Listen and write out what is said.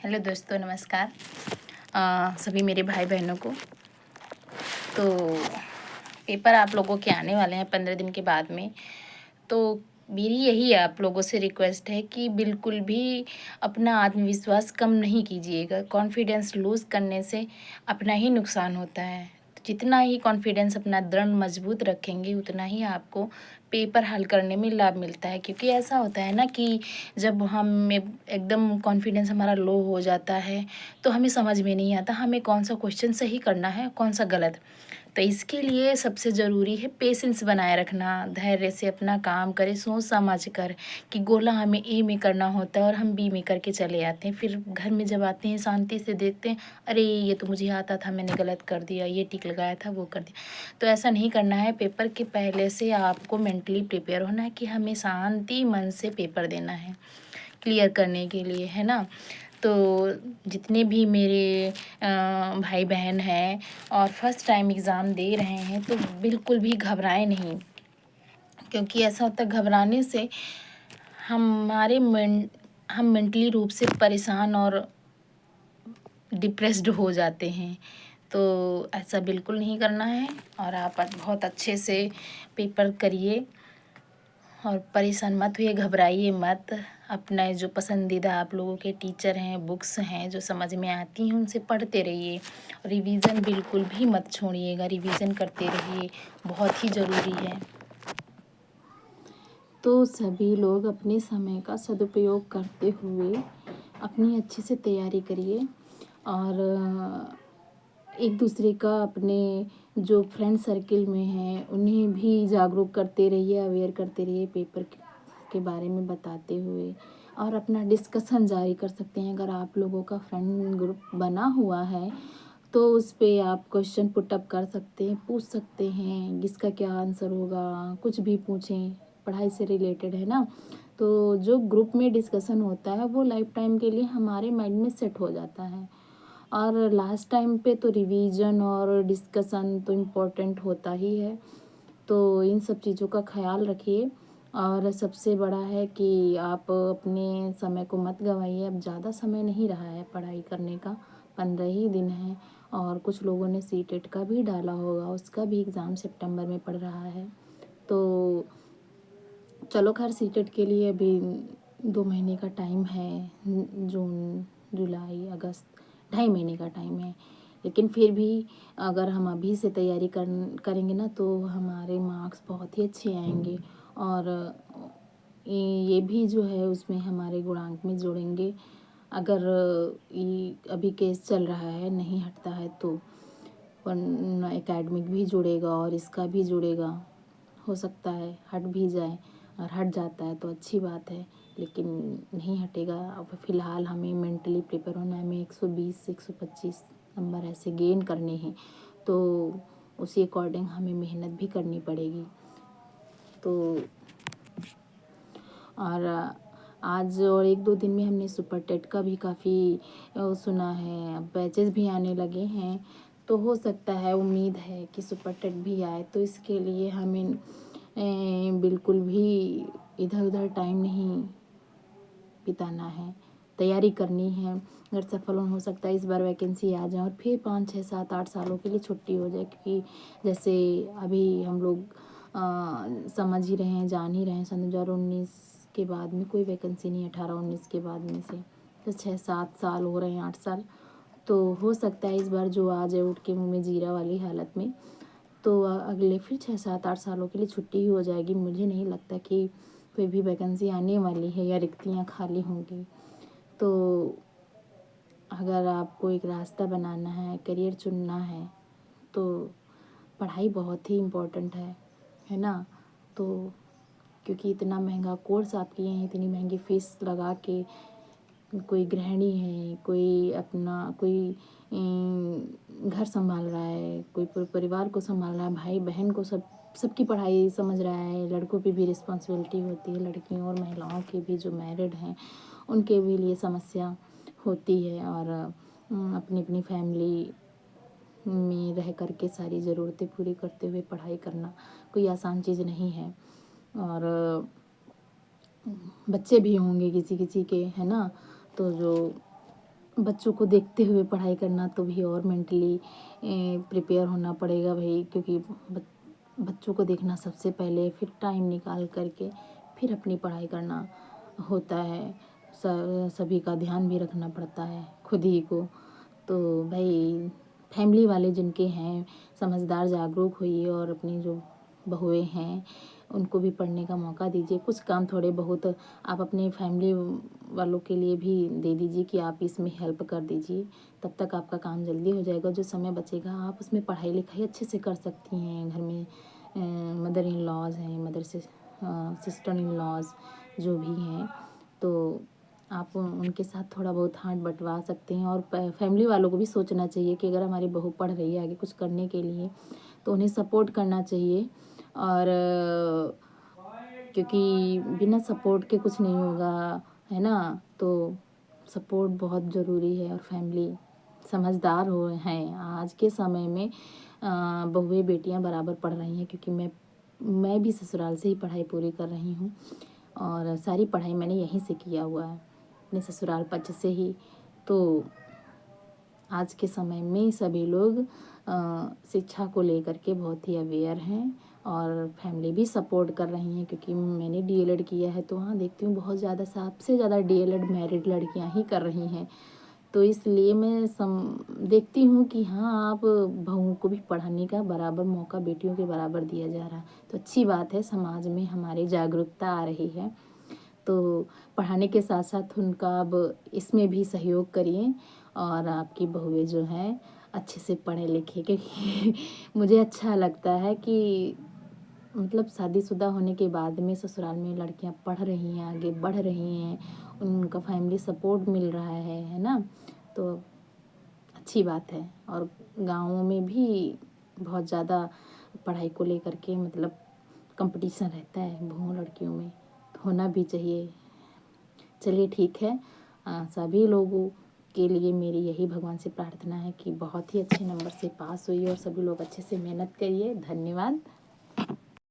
Hello दोस्तों, नमस्कार। सभी मेरे भाई बहनों को। तो पेपर आप लोगों के आने वाले हैं 15 दिन के बाद में। तो मेरी यही आप लोगों से रिक्वेस्ट है कि बिल्कुल भी अपना आत्मविश्वास कम नहीं कीजिएगा। कॉन्फिडेंस लूज़ करने से अपना ही नुकसान होता है। तो जितना ही कॉन्फिडेंस अपना दृढ़ मजबूत रखेंगे उतना ही आपको पेपर हल करने में लाभ मिलता है। क्योंकि ऐसा होता है ना कि जब हम एकदम कॉन्फिडेंस हमारा लो हो जाता है तो हमें समझ में नहीं आता हमें कौन सा क्वेश्चन सही करना है, कौन सा गलत। तो इसके लिए सबसे ज़रूरी है पेशेंस बनाए रखना, धैर्य से अपना काम करें सोच समझ कर कि गोला हमें ए में करना होता है और हम बी में करके चले आते हैं। फिर घर में जब आते हैं शांति से देखते हैं, अरे ये तो मुझे आता था, मैंने गलत कर दिया, ये टिक लगाया था, वो कर दिया। तो ऐसा नहीं करना है। पेपर के पहले से आपको मेंटली प्रिपेयर होना है कि हमें शांति मन से पेपर देना है क्लियर करने के लिए, है ना। तो जितने भी मेरे भाई बहन हैं और फर्स्ट टाइम एग्ज़ाम दे रहे हैं तो बिल्कुल भी घबराएं नहीं। क्योंकि ऐसा होता है घबराने से हम मेंटली रूप से परेशान और डिप्रेस्ड हो जाते हैं। तो ऐसा बिल्कुल नहीं करना है और आप बहुत अच्छे से पेपर करिए और परेशान मत होइए, घबराइए मत। अपना जो पसंदीदा आप लोगों के टीचर हैं, बुक्स हैं जो समझ में आती हैं उनसे पढ़ते रहिए। रिवीज़न बिल्कुल भी मत छोड़िएगा, रिवीज़न करते रहिए, बहुत ही ज़रूरी है। तो सभी लोग अपने समय का सदुपयोग करते हुए अपनी अच्छे से तैयारी करिए और एक दूसरे का अपने जो फ्रेंड सर्किल में हैं उन्हें भी जागरूक करते रहिए, अवेयर करते रहिए पेपर के बारे में बताते हुए। और अपना डिस्कशन जारी कर सकते हैं। अगर आप लोगों का फ्रेंड ग्रुप बना हुआ है तो उस पे आप क्वेश्चन पुटअप कर सकते हैं, पूछ सकते हैं इसका क्या आंसर होगा, कुछ भी पूछें, पढ़ाई से रिलेटेड है ना। तो जो ग्रुप में डिस्कशन होता है वो लाइफ टाइम के लिए हमारे माइंड में सेट हो जाता है। और लास्ट टाइम पे तो रिवीजन और डिस्कशन तो इम्पोर्टेंट होता ही है। तो इन सब चीज़ों का ख्याल रखिए। और सबसे बड़ा है कि आप अपने समय को मत गंवाइए। अब ज़्यादा समय नहीं रहा है पढ़ाई करने का, 15 ही दिन है। और कुछ लोगों ने सीटेट का भी डाला होगा, उसका भी एग्ज़ाम सितंबर में पड़ रहा है। तो चलो खैर, सीटेट के लिए अभी 2 महीने का टाइम है, जून जुलाई अगस्त, 2.5 महीने का टाइम है। लेकिन फिर भी अगर हम अभी से तैयारी करेंगे ना तो हमारे मार्क्स बहुत ही अच्छे आएंगे। और ये भी जो है उसमें हमारे गुणांक में जोड़ेंगे। अगर ये अभी केस चल रहा है नहीं हटता है तो एकेडमिक भी जुड़ेगा और इसका भी जुड़ेगा। हो सकता है हट भी जाए, और हट जाता है तो अच्छी बात है, लेकिन नहीं हटेगा। अब फ़िलहाल हमें मेंटली प्रिपेयर होना है। हमें 120 125 नंबर ऐसे गेन करने हैं, तो उसी अकॉर्डिंग हमें मेहनत भी करनी पड़ेगी। तो और आज और 1-2 दिन में हमने सुपर टेट का भी काफ़ी सुना है, अब बैचेस भी आने लगे हैं। तो हो सकता है, उम्मीद है कि सुपर टेट भी आए। तो इसके लिए हमें बिल्कुल भी इधर उधर टाइम नहीं बिताना है, तैयारी करनी है। अगर सफल हो सकता है इस बार वैकेंसी आ जाए और फिर 5 6 7 8 सालों के लिए छुट्टी हो जाए। क्योंकि जैसे अभी हम लोग समझ ही रहे हैं, जान ही रहे हैं, 2019 के बाद में कोई वैकेंसी नहीं, 18-19 के बाद में से तो 6-7 साल हो रहे हैं, 8 साल। तो हो सकता है इस बार जो आ जाए उठ के मुँह में जीरा वाली हालत में, तो अगले फिर 6-7 8 सालों के लिए छुट्टी ही हो जाएगी। मुझे नहीं लगता कि कोई भी वैकेंसी आने वाली है या रिक्तियाँ खाली होंगी। तो अगर आपको एक रास्ता बनाना है, करियर चुनना है, तो पढ़ाई बहुत ही इम्पोर्टेंट है ना। तो क्योंकि इतना महंगा कोर्स आप किए हैं, इतनी महंगी फ़ीस लगा के, कोई गृहिणी है, कोई अपना कोई घर संभाल रहा है, कोई परिवार को संभाल रहा है, भाई बहन को सबकी पढ़ाई समझ रहा है। लड़कों पे भी रिस्पॉन्सिबिलिटी होती है, लड़कियों और महिलाओं के भी जो मैरिड हैं उनके भी लिए समस्या होती है। और अपनी अपनी फैमिली में रह कर के सारी ज़रूरतें पूरी करते हुए पढ़ाई करना कोई आसान चीज़ नहीं है। और बच्चे भी होंगे किसी किसी के, है ना। तो जो बच्चों को देखते हुए पढ़ाई करना तो भी और मेंटली प्रिपेयर होना पड़ेगा भाई, क्योंकि बच्चों को देखना सबसे पहले, फिर टाइम निकाल करके फिर अपनी पढ़ाई करना होता है। सभी का ध्यान भी रखना पड़ता है खुद ही को। तो भाई फैमिली वाले जिनके हैं समझदार, जागरूक होइए और अपनी जो बहुएँ हैं उनको भी पढ़ने का मौका दीजिए। कुछ काम थोड़े बहुत आप अपने फैमिली वालों के लिए भी दे दीजिए कि आप इसमें हेल्प कर दीजिए, तब तक आपका काम जल्दी हो जाएगा। जो समय बचेगा आप उसमें पढ़ाई लिखाई अच्छे से कर सकती हैं। घर में मदर इन लॉज़ हैं, सिस्टर इन लॉज़ जो भी हैं, तो आप उनके साथ थोड़ा बहुत हाथ बँटवा सकते हैं। और फैमिली वालों को भी सोचना चाहिए कि अगर हमारी बहू पढ़ रही है आगे कुछ करने के लिए, तो उन्हें सपोर्ट करना चाहिए। और क्योंकि बिना सपोर्ट के कुछ नहीं होगा, है ना? तो सपोर्ट बहुत ज़रूरी है। और फैमिली समझदार हो हैं आज के समय में, बहुएँ बेटियां बराबर पढ़ रही हैं, क्योंकि मैं भी ससुराल से ही पढ़ाई पूरी कर रही हूँ और सारी पढ़ाई मैंने यहीं से किया हुआ है, अपने ससुराल पक्ष से ही। तो आज के समय में सभी लोग शिक्षा को लेकर के बहुत ही अवेयर हैं और फैमिली भी सपोर्ट कर रही हैं, क्योंकि मैंने डीएलएड किया है तो वहाँ देखती हूँ बहुत ज़्यादा, सबसे ज़्यादा डीएलएड मैरिड लड़कियाँ ही कर रही हैं। तो इसलिए मैं देखती हूँ कि हाँ, आप बहुओं को भी पढ़ाने का बराबर मौका बेटियों के बराबर दिया जा रहा है, तो अच्छी बात है। समाज में हमारी जागरूकता आ रही है, तो पढ़ाने के साथ साथ उनका अब इसमें भी सहयोग करिए और आपकी बहुएँ जो हैं अच्छे से पढ़े लिखे, क्योंकि मुझे अच्छा लगता है कि मतलब शादीशुदा होने के बाद में ससुराल में लड़कियां पढ़ रही हैं, आगे बढ़ रही हैं, उनका फैमिली सपोर्ट मिल रहा है ना? तो अच्छी बात है। और गाँवों में भी बहुत ज़्यादा पढ़ाई को लेकर के मतलब कंपटीशन रहता है बहुओं लड़कियों में, तो होना भी चाहिए। चलिए ठीक है। सभी लोगों के लिए मेरी यही भगवान से प्रार्थना है कि बहुत ही अच्छे नंबर से पास हुई और सभी लोग अच्छे से मेहनत करिए। धन्यवाद।